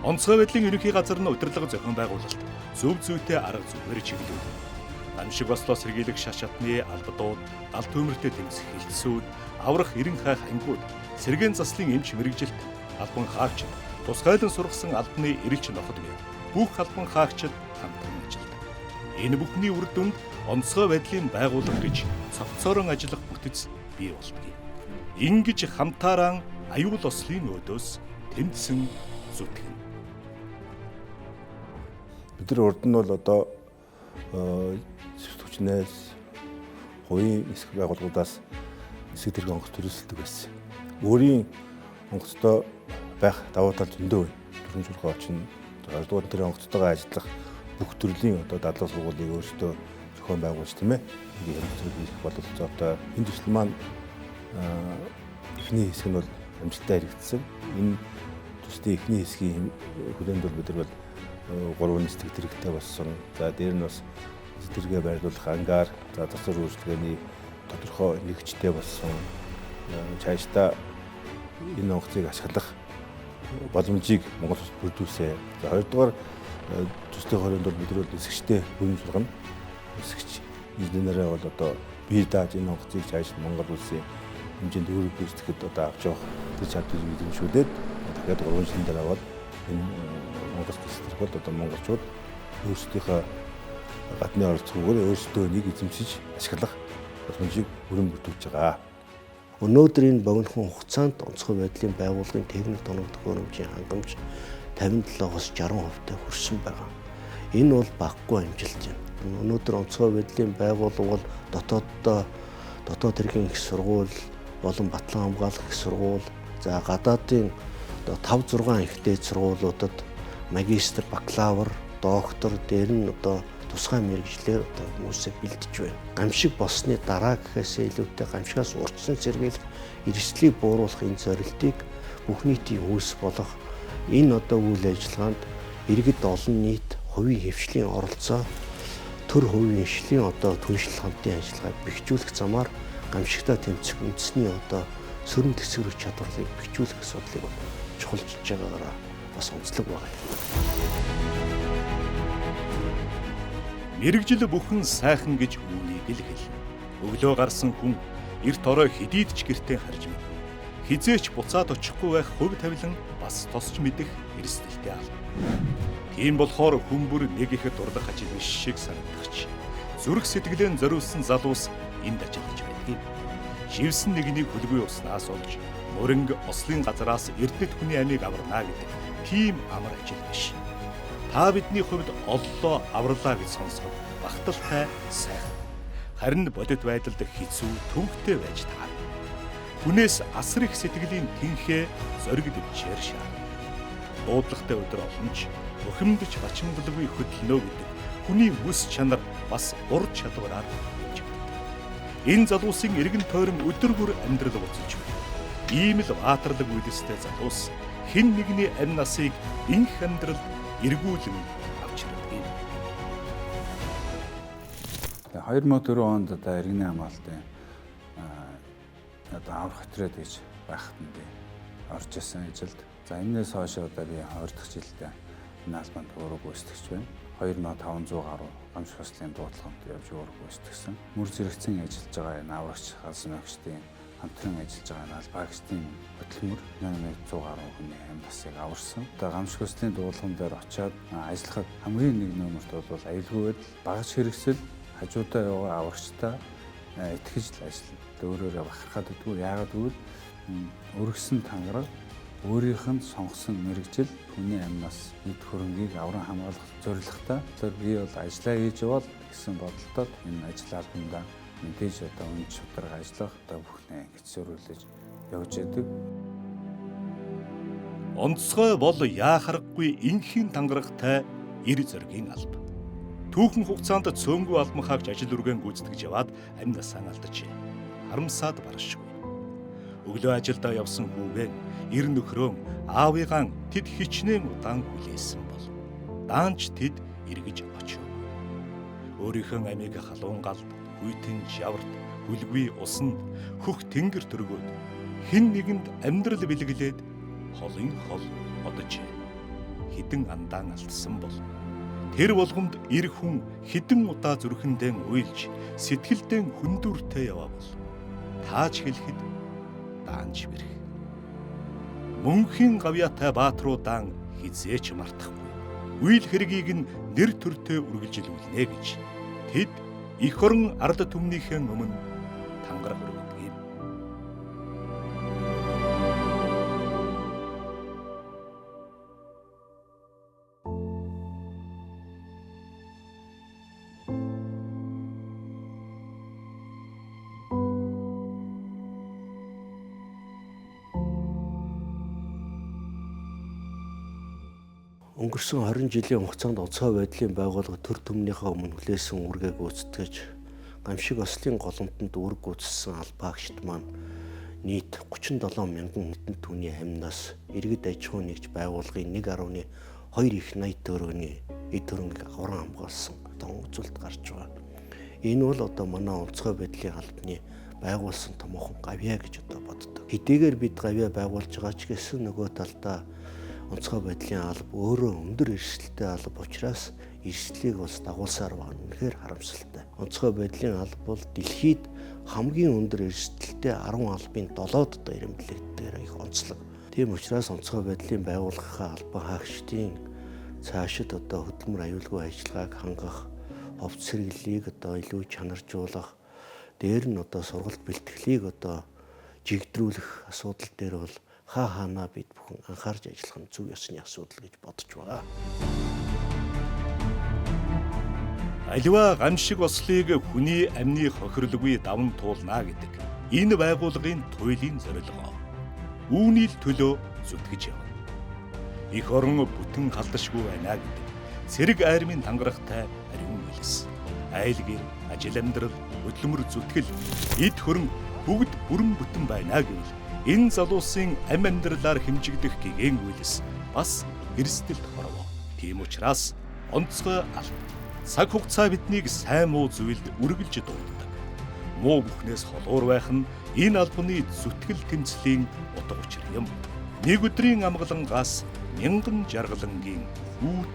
[SPEAKER 1] Онцгой байдлын ерөнхий газар нь удирдлага зохион байгуулалт, зөв зүйтэй арга зүгээр чиглэлүүд. Гамжих ослоос сэргийлэх шат шатны албадууд, гал төмөртэй тэмцэх хилцүүд, аврах 90 хайх ангиуд, сэргээн заслын эмч мэрэгжилт, албан хаагчид, тусгайлан сургасан албаны эрэлч ноход гэв бүх албан хаагчид хамтран ажилладаг. Энэ бүхний үр дүнд онцгой байдлын байгууллага гэж цогцоорон ажиллах бүтэц бий болдог. Ингэж хамтааран аюул ослын өөдөөс тэмцэн зүтгэн.
[SPEAKER 2] Бид нар урд нь бол одоо хүчнээс хувийн нисэх байгууллагуудаас нисэх тэрэг онгоц төрөлсөлдөг байсан. Өөрийн онгоцтой байх давуу тал зөндөө байна. Төрөн журхаа очин 2 дугаар тэр онгоцтойгоо ажиллах бүх төрлийн одоо дадлаг сургуулийг өөрсдөө зохион байгуулж тийм ээ. Ингээд хэрэгцээг хийх бололцоотой. Энэ төсөл маань эхний хэсэг нь бол амжилттай хэрэгжсэн. Энэ төслийн эхний хэсгийн хүрээнд бол бид нар бол 3 нислэг тэрэгтэй болсон. За дээр нь бас тэргээ байрлуулах ангаар, за засвар үйлчилгээний тодорхой нэгжтэй болсон. Цаашдаа энэ онгоцыг ашиглах боломжийг Монгол улсад бүрдүүлсэн. За хоёрдугаар төслийн хорионд бол бид нар нисгчтэй бүрэн сургана. Нисгч инженерээ бол одоо бие дааж энэ онгоцыг цааш Монгол улсын хэмжээнд өөрөөр гүйцэтгэхэд одоо авч явах тэр чадварыг эзэмшүүлээд дахиад 3 жилийн дараа бол энэ Монгол төсөл бол одоо монголчууд өөрсдийнхөө гадны оролцоогоор өөрсдөө нэг эзэмшиж ашиглах боломжийг бүрэн бүрдүүлж байгаа.
[SPEAKER 9] Өнөөдөр энэ богинохон хугацаанд онцгой байдлын байгууллагын техник тоног төхөөрөмжийн хангамж 57-оос 60% хүрсэн байгаа. Энэ бол багагүй амжилт юм. Өнөөдөр онцгой байдлын байгууллага бол дотоод хэргийн их сургууль болон Батлан хамгаалах их сургууль, за гадаадын 5-6 их дээд сургуулиудад магистр, бакалавр, доктор дээр нь тусгай мэргэжлэр хүмүүсээ бэлдэж байна. Гамшиг болсны дараа гэхээсээ илүүтэй гамшигаас урьдчилан сэргийлэх, эрсдлийг бууруулах энэ зорилтыг бүх нийтийн үйлс болох энэ үйл ажиллагаанд иргэд олон нийт хувийн хвшлийн оролцоо, төр хувийн хвшлийн түншлэл хамтын ажиллагааг бэхжүүлэх замаар гамшигтай тэмцэх үндэсний сөрөн тэсгэрэх чадварлыг бэхжүүлэх асуудлыг чухалчилж байгаагаараа бас онцлог байна.
[SPEAKER 1] Мэргэжил бүхэн сайхан гэж үүнийг л хэлнэ. Өглөө гарсан хүн эрт орой хэдийд ч гэртээ харж мэд. Хизээч буцаад очихгүй байх хувь тавилан бас тосч мэдэх эрсдэлтэй алба. Тийм болохоор хүмүүр нэг ихэд дурлах ажил биш шиг санагдагч. Зүрх сэтгэлэн зориулсан залуус энд ажиллаж байдаг. Живсэн нэгнийг хөлгүй уснаас олж мөрөнгө ослын газараас эрдэнэт хүний амийг аварна гэдэг тийм амар ажил биш. Та бидний хувьд оллоо авралаа гэж сонсоход багталтай сайхан. Харин бодит байдалд хэцүү төвөгтэй байж таарна. Хүнээс асар их сэтгэлийн тэнхээ зориг дэвчээр шаардна. Дуудлагатай өдөр олонч бухимдж бачимдалгүй хөдөлнө гэдэг хүний бүс чанар бас ур чадвараар хэмжигддэг. Энэ залуусын эргэн тойрон өдөр бүр амьдрал буцаж байна. Ийм л баатарлаг үйлстэй залуус хэн нэгний амь насыг инх амьдрал эргүүлэн авчирдаг юм.
[SPEAKER 8] 2004 онд иргэний хамгаалтын аврах хөтрээд гэж байхад нь орж исэн ажилд. За энэс хойш би 20 дахь жилдээ энэ албанд өөрөө гүйцэтгэж байна. 2500 гаруй гамшиг хослын дуудлаганд явж өөрөө гүйцэтгсэн. Мөр зэрэгцэн ажиллаж байгаа энэ аврагч халсан өгчдийн хамтран ажиллаж байгаа албаагчдын хөтөлмөр 100 гаруй хүний амь насыг аварсан. Одоо гамшиг хослын дуудлаган дээр очиад ажиллахад хамгийн нэг нөмөрт бол аюулгүй байдал, багаж хэрэгсэл, хажуудаа яваа аврагчтай итгэж л ажиллана. Өөрөөрөө бахархаад идэггүй. Яагаад гэвэл өргөсөн тангараг өөрийнх нь сонгосон мэргэжил хүний амь нас эд хөрөнгийг авран хамгаалах зорилготой. Тэгэхээр би бол ажиллаа хийж явал гэсэн бодолтой энэ ажил албандаа мэдээж үн чанарыг ажиллах бүхнээ хэцүүрүүлж явж идэг.
[SPEAKER 1] Онцгой бол яахаргагүй энхийн тангарагтай эр зоригийн алба. Түүхэн хугацаанд цөөнгүй албан хаагч ажил үргэн гүйцэтгэж яваад амь насаа алдаж харамсаад баршгүй. Өглөө ажилдаа явсан хүүгэн эр нөхрөө аавыгаан тэд хичнээн удаан хүлээсэн бол даанч тэд эргэж очив. Өөрийнхөө амийг халуун галд, хүйтэн жаварт, хүлгүй усанд хөх тэнгэр төргөөд хэн нэгэнд амьдрал бэлгэлээд холын хол одож хідэн андаан алдсан бол тэр болгонд эр хүн хідэн удаа зүрхэндээ уйлж сэтгэлдээ хүндүртэй яваавал тааж хэлэхэд даанч бэрх. Мөнхийн гавьяатай бааtruудаан хизээч мартахгүй. Үйл хэргийг нь нэр төртөө үргэлжилүүлнэ гэж тэд эх орон ард түмнийхэн өмнө тангараг өргөдөг юм.
[SPEAKER 9] Өнгөрсөн 20 жилийн хугацаанд онцгой байдлын байгууллага төр төмнийхээ өмнө хүлээсэн үүргээ гүйцэтгэж гамшиг ослын голомтонд үүрэг гүйцэтгсэн албаагчид маань нийт 37 мянган хүндэт түүний амнаас иргэд аж ахуй нэгж байгууллагын 1.2 их 80 төгрөгийн эд хөрөнгийг авран хамгаалсан том үзүүлэлт гарч байгаа. Энэ бол манай онцгой байдлын албаны байгуулсан томоохон гавьяа гэж боддог. Хэдийгээр бид гавьяа байгуулж байгаа ч гэсэн нөгөө талдаа онцгой байдлын алба өөрөө өндөр эрсдэлтэй алба учраас эрсдлийг бас дагуулсаар байгаа нь үнэхээр харамсалтай. Онцгой байдлын алба бол дэлхийд хамгийн өндөр эрсдэлтэй 10 албын 7-д ирэмблэгдээр их онцлог. Тийм учраас онцгой байдлын байгууллагын албан хаагчдын цаашид хөдөлмөр аюулгүй ажиллагааг хангах, ховц сэргийллийг илүү чанаржуулах, дээр нь сургалт бэлтгэлийг жигдрүүлэх асуудал дээр бол хаанаа бид бүхэн анхаарч ажиллах нь зөв ёсны асуудал гэж бодож байгаа.
[SPEAKER 1] Аливаа гамшиг ослыг хүний амны хохирлгүй даван туулна гэдэг энэ байгууллагын туйлын зорилго. Үүний л төлөө зүтгэж явна. Их орон бүтэн халдашгүй байна гэдэг цэрэг айрмын тангарахтай ариун хэлс. Айлгэр, ажил амьдрал, хөдөлмөр зүтгэл, эд хөрөн бүгд бүрэн бүтэн байна гэвэл энэ залуусын амь амьдралаар хэмжигдэх гэгээн үйлс бас эрсдэлт хорвоо. Тийм учраас онцгой алт цаг хугацаа биднийг сайн муу зүйлд үргэлж дууддаг. Муу бүхнээс холуур байх нь энэ албаны зүтгэл тэмцлийн утга учир юм. Нэг өдрийн амгалангаас мянган жаргалангийн үүд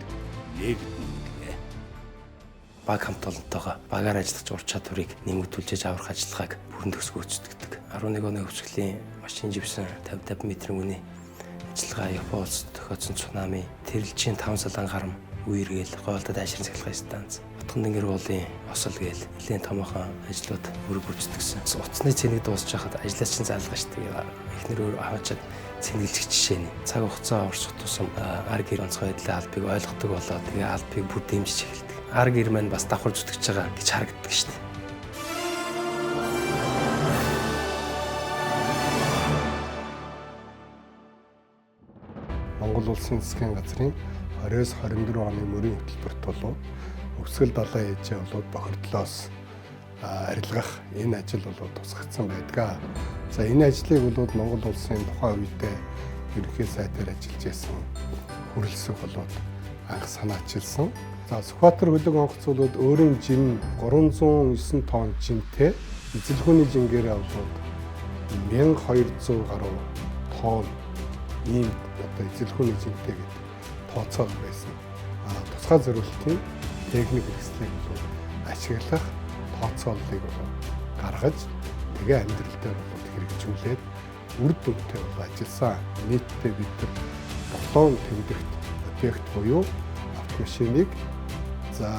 [SPEAKER 1] нээгдэнэ.
[SPEAKER 14] Баг хамт олонтойгоо багаар ажиллаж ур чадварыг нэмэгдүүлж аврах ажиллагааг бүрэн төгсгөөцдөг. 11 оны өвсгөлийн машин живсэн 50 метрийн үний ажиллагаа Япон улсад тохиолдсон цунами, тэрэлжийн 5 салан гарам, үергээл гоолдод айшрын цахилгаан станц, утган дэнгэр уулын осол гээл нэлээд томоохон ажлууд бүр бүрддэгсэн. Утасны цэнийг дуусч хахад ажлаач нь заалгаа штеп. Эхнэр аваачаад цэнгэлжих жишээ нь цаг хугацаа орсох тусам ар гэр онцгой байдлын албыг ойлгодог болоод тэгээ албыг бүр дэмжиж эхэлдэг. Ар гэр маань бас давхар зүтгэж байгаа гэж харагддаг штеп.
[SPEAKER 15] Монгол Улсын засгийн газрын 20-24 оны мөрийн хөтөлбөрт болов өвсгөл далайн ээжээ болоод бохирдлоос арилгах энэ ажил болоод тусгагдсан байдаг. За энэ ажлыг болоод Монгол Улсын тухайн үедээ ерөнхий сайдаар ажиллаж байсан хүрэлцэх болоод анх санаачилсан. За Сүхбаатар хөлөг онгоц болоод өөрийн жин 309 тонн жинтэй эзэлхүүний жингээрээ болоод 1200 гаруй тонн ийм одоо эзэлхүүний жинтэй гэдэг тооцоол байсан. Тусгай зориултын техник хэрэгслийг ашиглах тооцооллыг гаргаж тэгээ амьдрал дээр хэрэгжүүлээд үр дүнтэй ажилласан. Нийтдээ бид 7 тэмдэгт объект буюу автомашиныг за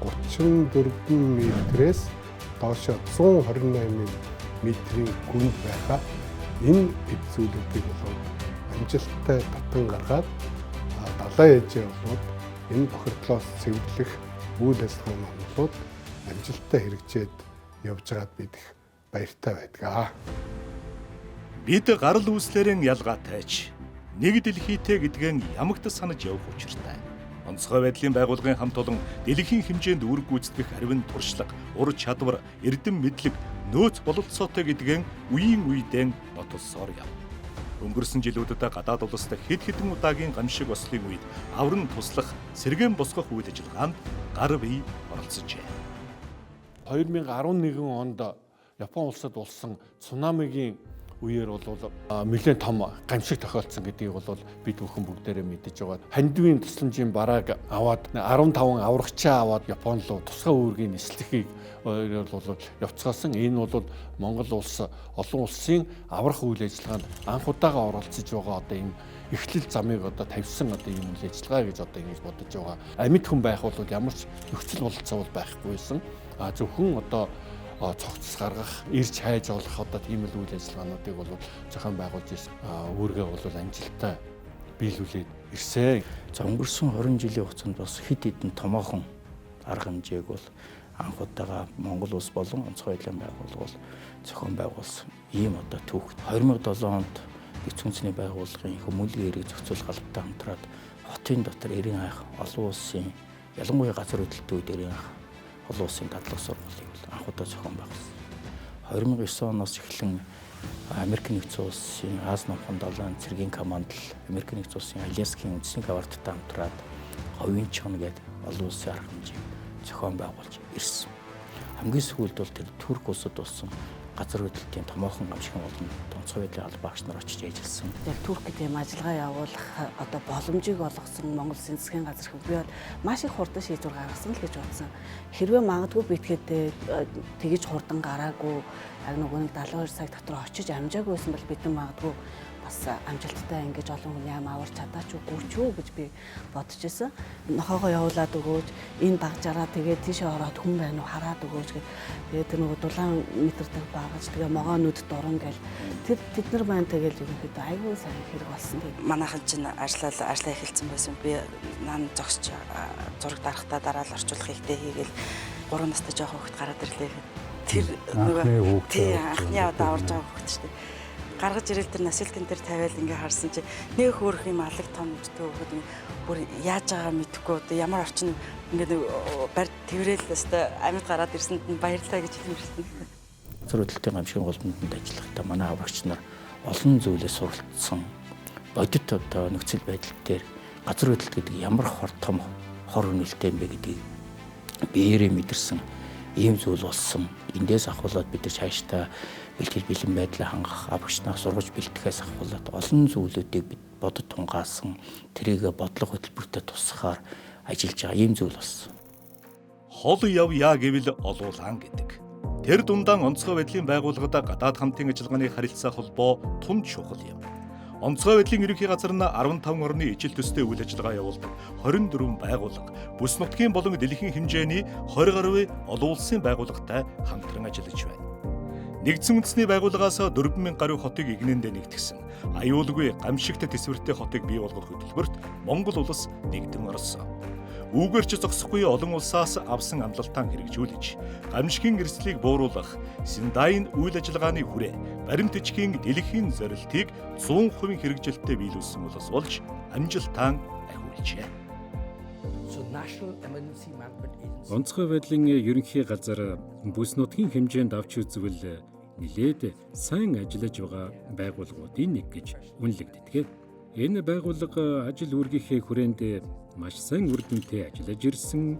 [SPEAKER 15] 34 метрээс доошо 128 метрийн гүнд байхаа энэ эд зүйлүүдийг амжилттай татан гаргаад далайн ээжээ болоод энэ бохирдлоос цэвэрлэх үйл ажиллагааны онолууд амжилттай хэрэгжээд явж байгаад бид их баяртай байдаг.
[SPEAKER 1] Бид гарал үүслэрийн ялгаатайч нэг дэлхийтэй гэдгэн ямагт санаж явах учиртай. Онцгой байдлын байгууллагын хамт олон дэлхийн хэмжээнд үүрэг гүйцэтгэх ариун туршлага, ур чадвар, эрдэм мэдлэг, нөөц бололцоотой гэдгэн үеийн үедээ нотолсоор яв. Өнгөрсөн жилүүдэд гадаад улсад хэд хэдэн удаагийн гамшиг ослын үед авран туслах, сэргээн босгох үйл ажиллагаанд гар бие оролцожээ.
[SPEAKER 4] 2011 онд Япон улсад болсон цунамигийн үеэр бол нэлээд том гамшиг тохиолдсон гэдгийг бол бид бүхэн бүгдээрээ мэдэж байгаа. Хандивын тусламжийн барааг аваад 15 аврагчаа аваад Япон руу тусгай үүргийн нислэхийг бол явцгаасан. Энэ бол Монгол улс олон улсын аврах үйл ажиллагаанд анх удаага оролцож байгаа одоо энэ эхлэл замыг одоо тавьсан одоо ийм үйл ажиллагаа гэж одоо ингэж бодож байгаа. Амьд хүн байх бол ямар ч нөхцөл бололцоо байхгүйсэн. Зөвхөн одоо цогцос гаргах, ирж хайж олох одоо тийм л үйл ажиллагаануудыг бол зохион байгуулж ирсэн. Үүргээ бол амжилттай биелүүлээд ирсэн.
[SPEAKER 5] За өнгөрсөн 20 жилийн хугацаанд бас хэд хэдэн томоохон арга хэмжээг бол анх удаага Монгол улс болон онцгой байдлын байгууллага бол зохион байгуулсан. Ийм одоо түүх 2007 онд Эцэг үндэсний байгууллагын хүмүүнлэгийн эрийг зохицуулах албатай хамтраад хотын дотор эрийн хайх олон улсын ялангуяа газар хөдлөлтийн үед эрийн хайх олон улсын дадлаг сургуулийг анх удаа зохион байгуулсан. 2009 оноос эхлэн Америк нэгдсэн улсын Аз номхон 7 цэргийн командл Америк нэгдсэн улсын Аляскийн үндэсний гавардтай хамтраад говийн чон гэдэг олон улсын арга хэмжээг зохион байгуулж ирсэн. Хамгийн сүүлд бол тэр Турк улсад болсон газар хөдлөлтийн томоохон гамшигын олон онцгой байдлын албаагч нар очиж ажилласан.
[SPEAKER 16] Яг Туркид ийм ажиллагаа явуулах одоо боломжийг олгосон Монгол Улсын засгийн газар би бол маш их хурдан шийдвэр гаргасан л гэж бодсон. Хэрвээ магадгүй битгэд тэгж хурдан гараагүй яг нөгөө нэг 72 цаг дотор очиж амжаагүйсэн бол бид нар магадгүй бас бас амжилттай ингэж олон хүний ам аварч чадаач үгүй ч үү гэж би бодож исэн. Нохоогоо явуулаад өгөөч, энэ дагжараа тэгээд тийшээ ороод хүн байна уу хараад өгөөч гэх. Тэгээд тэр нөгөө дулаан метрдэг багаж тэгээ могоонууд дуран гэл тэд нар маань тэгээд ерөнхийдөө айгүй сайн хэрэг болсон.
[SPEAKER 17] Манайхан чинь ажиллаа эхэлсэн байсан. Би наан зогсож зураг дарахтаа дараа л орчуулах ихтэй хийгээл 3 настай жоох хөвгт гараад ирлээ. Тэр нөгөө анхны удаа аварж байгаа хөвгт шүү дээ. Гаргаж ирэл тэр насилтын дээр тавиал ингээ харсан чи нэг хөөрх юм алаг том өчтөө өгöd бүр яаж байгаа мэдэхгүй одоо ямар орчин ингээ барь тэрэл өстой амьд гараад ирсэнд нь баярлалаа гэж хэлмэрсэн.
[SPEAKER 3] Зөвлөлтийн гамшигын голомтод ажиллахдаа манай аврагч нар олон зүйлээс суралцсан. Бодит одоо нөхцөл байдал дээр газар хөдлөлт гэдэг ямар том хор үнэлтэй юм бэ гэдгийг биеэрээ мэдэрсэн ийм зүйл болсон. Эндээс ахуулаад бид нар цаашдаа бэлтгэл бэлэн байдлаа хангах, аврагч нарыг сургаж бэлтгэхээс ахуулаад олон зүйлүүдийг бид бодод тунгаасан, тэрийг бодлого хөтөлбөртөө тусахаар ажиллаж байгаа ийм зүйл болсон.
[SPEAKER 1] Хол явъя гэвэл олуулан гэдэг. Тэр дундаан онцгой байдлын байгууллагад гадаад хамтын ажиллагааны харилцаа холбоо тун чухал юм. Онцгой байдлын ерөнхий газар нь 15 орны ижил төстэй үйл ажиллагаа явуулдаг 24 байгууллага, бүс нутгийн болон дэлхийн хэмжээний 20 гаруй олон улсын байгууллагатай хамтран ажиллаж байна. Нэгдсэн үндэсний байгууллагаас 4000 гаруй хотыг игнэндээ нэгтгсэн аюулгүй гамшигт төсвөртэй хотыг бий болгох хөтөлбөрт Монгол улс нэгдэн орсон. Үүгээр ч зогсохгүй олон улсаас авсан амлалтаа хэрэгжүүлж, гамшигын эрсдлийг бууруулах Синдайн үйл ажиллагааны хүрээ баримт бичгийн дэлхийн зорилтыг 100% хэрэгжилттэй биелүүлсэн улс болж амжилтаа ахиулжээ.
[SPEAKER 18] Онцгой байдлын ерөнхий газар бүс нутгийн хэмжээнд авч үзвэл нэлээд сайн ажиллаж байгаа байгууллагуудын нэг гэж үнэлэгддэг. Энэ байгууллага ажил үүргийнхээ хүрээнд маш сайн үр дүнтэй ажиллаж ирсэн,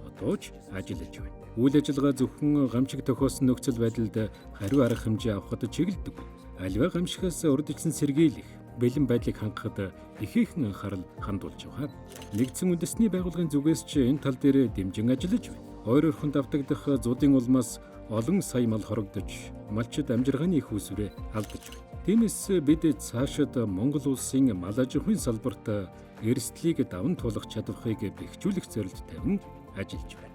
[SPEAKER 18] одоо ч ажиллаж байна. Үйл ажиллагаа зөвхөн гамшиг тохиолсон нөхцөл байдалд хариу арга хэмжээ авахд чиглэдэг. Аливаа гамшигаас урдчилсан сэргийлэх, бэлэн байдлыг хангахад ихээхэн анхаарал хандуулж байгаа. Нэгдсэн үндэсний байгууллагын зүгээс ч энэ тал дээр дэмжин ажиллаж байна. Ойр орхинд автагдах зуудын улмаас олон сая мал хорогдож, малчид амжиргааны их усүрээ алдаж байна. Тиймээс бид цаашид Монгол улсын мал аж ахуйн салбарт эрсдлийг даван туулах чадварыг бэхжүүлэх зорилт тавин ажиллаж байна.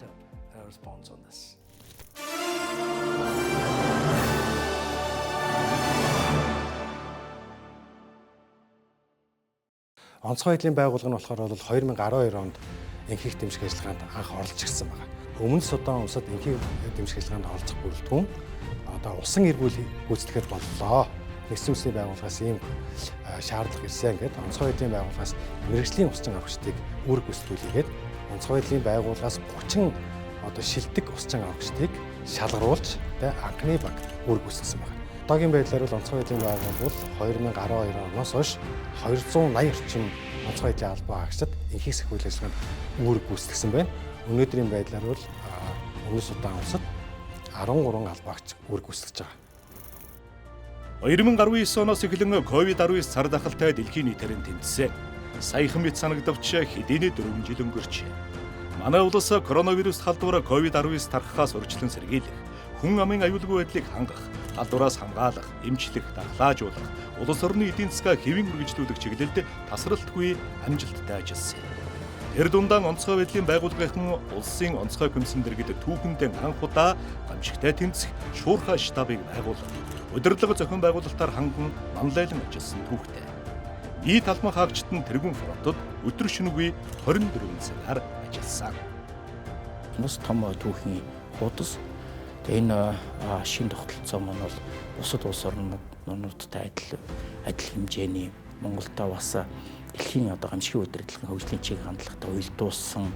[SPEAKER 12] Онцгой байдлын байгууллага нь болохоор 2012 онд энхийг дэмжих ажиллагаанд анх оролцож ирсэн байна. Өмнө Судан улсад энхийг дэмжих ажиллагаанд оролцох бүрэлдэхүүн одоо усан эргүүл гүйцэтгэхэд боллоо. Нэгдсэн үндэсний байгууллагаас ийм шаардлага ирсэн гэдэг. Онцгой байдлын байгууллагаас мэргэжлийн усчин аврагчдыг үүрэг гүйцэтгүүлээд онцгой байдлын байгууллагаас 30 одоо шилдэг усчин аврагчдыг шалгаруулж анхны баг үүрэг гүйцэтгсэн байна. Одоогийн байдлаар бол онцгой байдлын байгууллага 2012 оноос хойш 280 орчим онцгой байдлын албан хаагчдад энхийг сахиулах ажиллагаанд үүрэг гүйцэтгсэн байна. Өнөөдрийн байдлаар бол Өмнө Судан улсад 13 албан хаагч үүрэг гүйцэтгэж байгаа.
[SPEAKER 1] 2019 оноос эхлэн COVID-19 цар тахалтай дэлхийн нийтээрэн тэмцсэн. Саяхан мэт санагдавч хэдийнэ 4 жил өнгөрчээ. Манай улс коронавирус халдвар COVID-19 тархахаас урьдчилан сэргийлэх, хүн амын аюулгүй байдлыг хангах, халдвараас хамгаалах, эмчлэх, дархлаажуулах, улс орны эдийн засгаа хэвэн үргэлжлүүлэх чиглэлд тасралтгүй амжилттай ажилласан. Тэр дундаа онцгой байдлын байгууллагын улсын онцгой комиссын дэргэд түүхэндээ анх удаа гамшигтай тэмцэх шуурхай штабыг байгуулав. Удирдлага зохион байгуулалтаар ханган манлайлан ажилласан түүхтэй. Нийт албан хаагчид нь тэргүүн фронтод өдөр шөнөгүй 24 цагаар ажилласан.
[SPEAKER 3] Бас том түүхийн хуудас. Энэ шин тогтолцоо маань бол бусад улс орнуудтай адил хэмжээний Монголдо бас дэлхийн одоо гамшигын удирдлагын хөгжлийн чиг хандлагатай уялдуулсан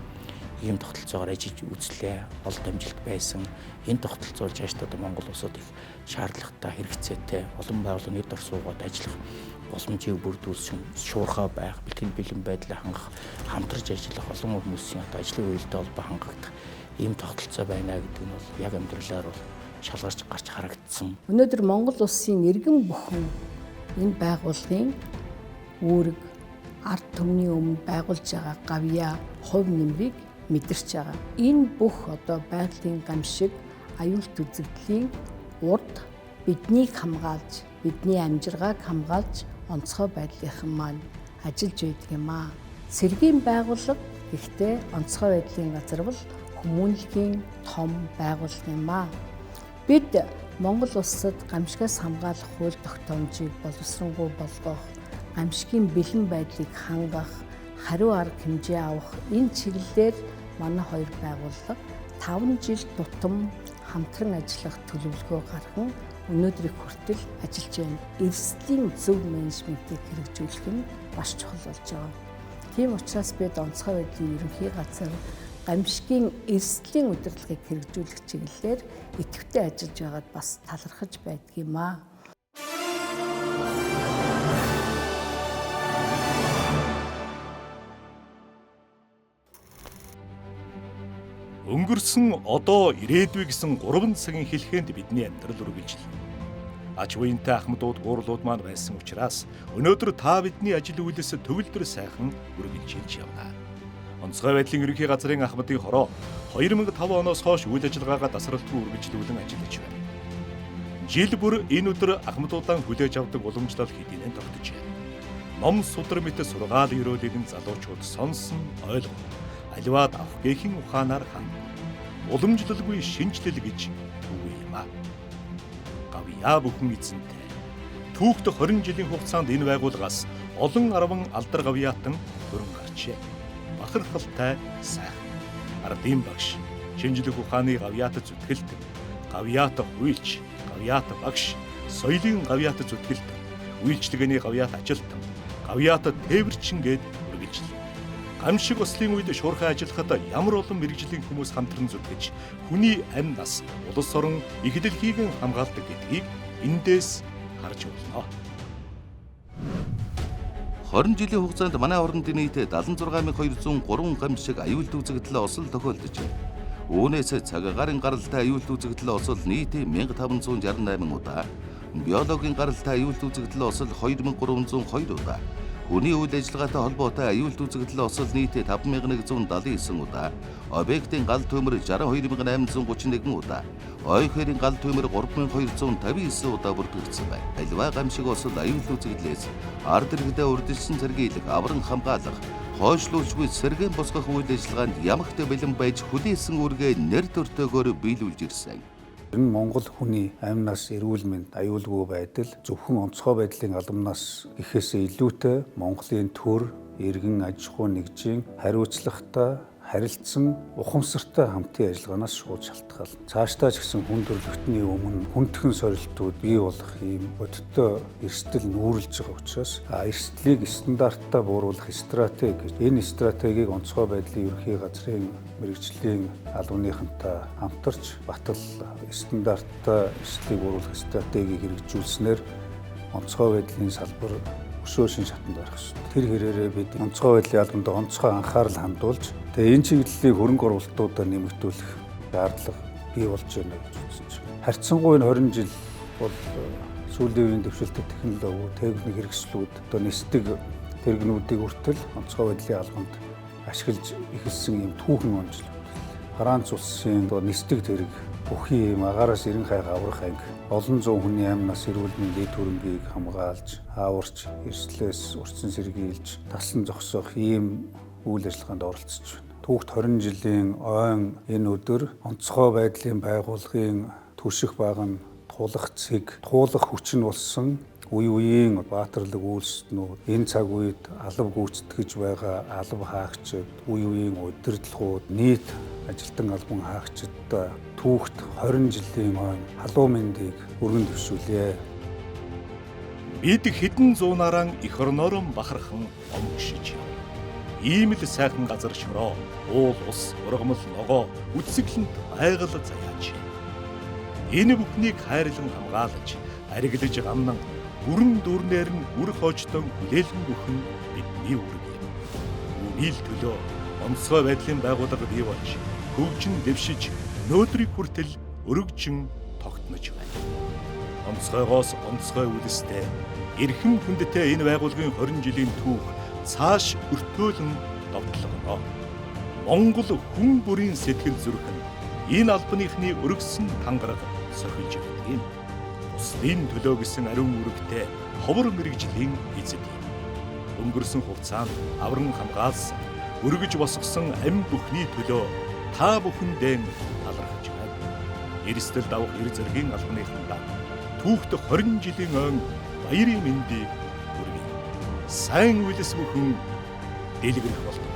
[SPEAKER 3] ийм тогтолцоогоор ажиллаж үзлээ. Олон амжилт байсан. Энэ тогтолцоо цаашдаа одоо Монгол улсад их шаардлагатай, хэрэгцээтэй олон байгууллагын нэг дор суугаад ажиллах боломжийг бүрдүүлсэн, шуурхай байх, бэлтгэл бэлэн байдлаа хангах, хамтарч ажиллах олон хүмүүсийн одоо ажлын үеэлтэй холбоо хангагдах ийм тогтолцоо байна гэдэг нь бол яг амьдралаар бол шалгарч гарч харагдсан.
[SPEAKER 19] Өнөөдөр Монгол улсын иргэн бүхэн энэ байгууллагын үүрэг ард түмний өмнө байгуулж байгаа гавьяа, хувь нэмрийг мэдэрч байгаа. Энэ бүх одоо байгалийн гамшиг, аюулт үзэгдлийн урд биднийг хамгаалж, бидний амжиргааг хамгаалж онцгой байдлынхан маань ажиллаж байдаг юм аа. Цэргийн байгууллага гэхдээ онцгой байдлын газар бол хүмүүнлэгийн том байгууллага юм аа. Бид Монгол улсад гамшигаас хамгаалах хууль тогтоомжийг боловсронгуй болгох, гамшигын бэлэн байдлыг хангах, хариу арга хэмжээ авах энэ чиглэлээр манай хоёр байгууллага 5 жил тутам хамтран ажиллах төлөвлөгөө гарган өнөөдрийг хүртэл ажиллаж байна. Эрсдлийн зөв менежментийг хэрэгжүүлэх нь маш чухал болж байгаа. Тийм учраас бид онцгой байдлын ерөнхий газар гамшигын эрсдлийн удирдлагыг хэрэгжүүлэх чиглэлээр идэвхтэй ажиллаж байгаад бас талархаж байдаг юм аа.
[SPEAKER 1] Өнгөрсөн одоо ирээдүй гэсэн 3 цагийн хэлхээнд бидний амьдрал үргэлжилнэ. Аж буянтай ахмадууд гуурлууд маань байсан учраас өнөөдөр та бидний ажил үйлээс төгөлдөр сайхан үргэлжилж явна. Онцгой байдлын ерөнхий газрын ахмадын хороо 2005 оноос хойш үйл ажиллагаагаа тасралтгүй үргэлжлүүлэн ажиллаж байна. Жил бүр энэ өдөр ахмадуудаа хүлээж авдаг уламжлал хэдийнэ тогтжээ. Ном судар мэт сургаал өрөөлийг нь залуучууд сонсон ойлгов. Аливаад авах гээхийн ухаанаар хан. Уламжлалгүй шинжлэл гэж төвөө юм а. Гавьяа бүхэн эзэнтэй. Түүхт 20 жилийн хугацаанд энэ байгууллагаас олон арван алдар гавьяатан хөрөн гарчээ. Бахархалтай сайхан. Ардын багш, шинжлэх ухааны гавьяат зүтгэлт, гавьяат хуйлч, гавьяат багш, соёлын гавьяат зүтгэлт, үйлчлэгээний гавьяат ажилтан, гавьяат тээвэрчин гээд үргэлжлэв. Гамшиг ослын үед шуурхай ажиллахад ямар олон мэрэгжлийн хүмүүс хамтран зүтгэж хүний амь нас, улс орон их дэлхийг хамгаалдаг гэдгийг эндээс харж болно.
[SPEAKER 20] 20 жилийн хугацаанд манай орнын нийт 76203 гамшиг аюулт үзэгдэл осол тохиолдожээ. Үүнээс цагаагаар гаралтай аюулт үзэгдэл осол нийт 1568 удаа, биологийн гаралтай аюулт үзэгдэл осол 2302 удаа, хүний үйл ажиллагаатай холбоотой аюулт үзэгдэл осол нийт 5179 удаа, объектын гал төмөр 62831 удаа, ойхерийн гал төмөр 3259 удаа бүртгэгдсэн байна. Аливаа гамшиг осол аюулт үзэгдлээс ард иргэдээ урдчилсан цэргийлэх, авран хамгаалах, хойшлуулжгүй сэргээн босгох үйл ажиллагаанд ямагт бэлэн байж хүлээсэн үүргээ нэр төртөөгөөр биелүүлж ирсэн.
[SPEAKER 21] Энэ Монгол хүний амь нас, эрүүл мэнд, аюулгүй байдал зөвхөн онцгой байдлын албанаас гэхээсээ илүүтэй Монголын төр, иргэн, аж ахуй нэгжийн хариуцлагатай, харилцсан, ухамсартай хамтын ажиллагаанаас шууд шалтгаална. Цаашдаа ч гэсэн хүн төрөлхтний өмнө хүндхэн сорилтууд бий болох ийм бодиттой эрсдэл нүүрлж байгаа учраас эрсдлийг стандарттай бууруулах стратеги гэж энэ стратегийг онцгой байдлын ерөнхий газрын мэрэгжлийн албаныхантай хамтарч батал стандарттай эрсдлийг бууруулах стратегийг хэрэгжүүлснээр онцгой байдлын салбар өшөө шин шатанд орох шүү. Тэр хэрээрээ бид онцгой байдлын албанд онцгой анхаарал хандуулж тэгээ энэ чиглэлийг хөрөнгө оруулалтуудаар нэмэгдүүлэх шаардлага бий болж байна гэж үзэж байна. Харьцангуй 20 жил бол сүүлийн үеийн дэвшилтэд технологи, техник хэрэгслүүд одоо нисдэг тэрэгнүүдийг хүртэл онцгой байдлын албанд ашиглаж эхэлсэн юм түүхэн онцлог. Франц улсын нисдэг тэрэг бүхий юм агаараас 90 хайг аврах анги олон зуун хүний амь нас, эрүүл мэндийн төрөнгийг хамгаалж, ааварч, эрслээс урьдчилан сэргийлж, таслан зогсоох ийм үйл ажиллагаанд оролцож байна. Түүхт 20 жилийн ойн энэ өдөр онцгой байдлын байгууллагын түших баг нь тулах цэг, туулах хүч нь болсон үе үеийн баатарлаг үйлснүүд, энэ цаг үед алав гүйцэтгэж байгаа алав хаагчид, үе үеийн удирдлагууд, нийт ажилтан албан хаагчидтай түүхт 20 жилийн ойн халуун мэндийг өргөн дэвшүүлье.
[SPEAKER 1] Бид хэдэн зуунаараа эх орноороо бахархан омгшиж яв. Ийм л сайхан газар шороо, уул ус, ургамал ногоо, үтсгэлэнт байгаль заяач. Энэ бүхнийг хайрлан хамгаалж, ариглаж гамнан бүрэн дүүрнээр нь үр хоочтон хүлээлгэн бүхэн бидний үүрэг юм. Үүний төлөө онцгой байдлын байгууллага бий болж, хөгжин дэвшиж, нөөдрийг хүртэл өргөжин тогтнож байна. Онцгойгоос онцгой үлстэй, эрхэм хүндтэй энэ байгууллагын 20 жилийн түүх цааш өртөөлөн довтлогоно. Монгол хүн бүрийн сэтгэл зүрх нь энэ албаныхны өргөсөн тангараг сохиж байдаг юм. Усны төлөө гэсэн ариун үүрэгтэй ховор мэрэгжлийн эзэд юм. Өнгөрсөн хугацаанд авран хамгаалсан, өргөж босгосон амь бүхний төлөө та бүхэндээ талархаж байна. Эрсдэл давах эр зэргийн албаныхандаа түүхт 20 жилийн өн баярын мэндийг хүргэе. Сайн үйлс бүхэн дэлгэрэх болтугай.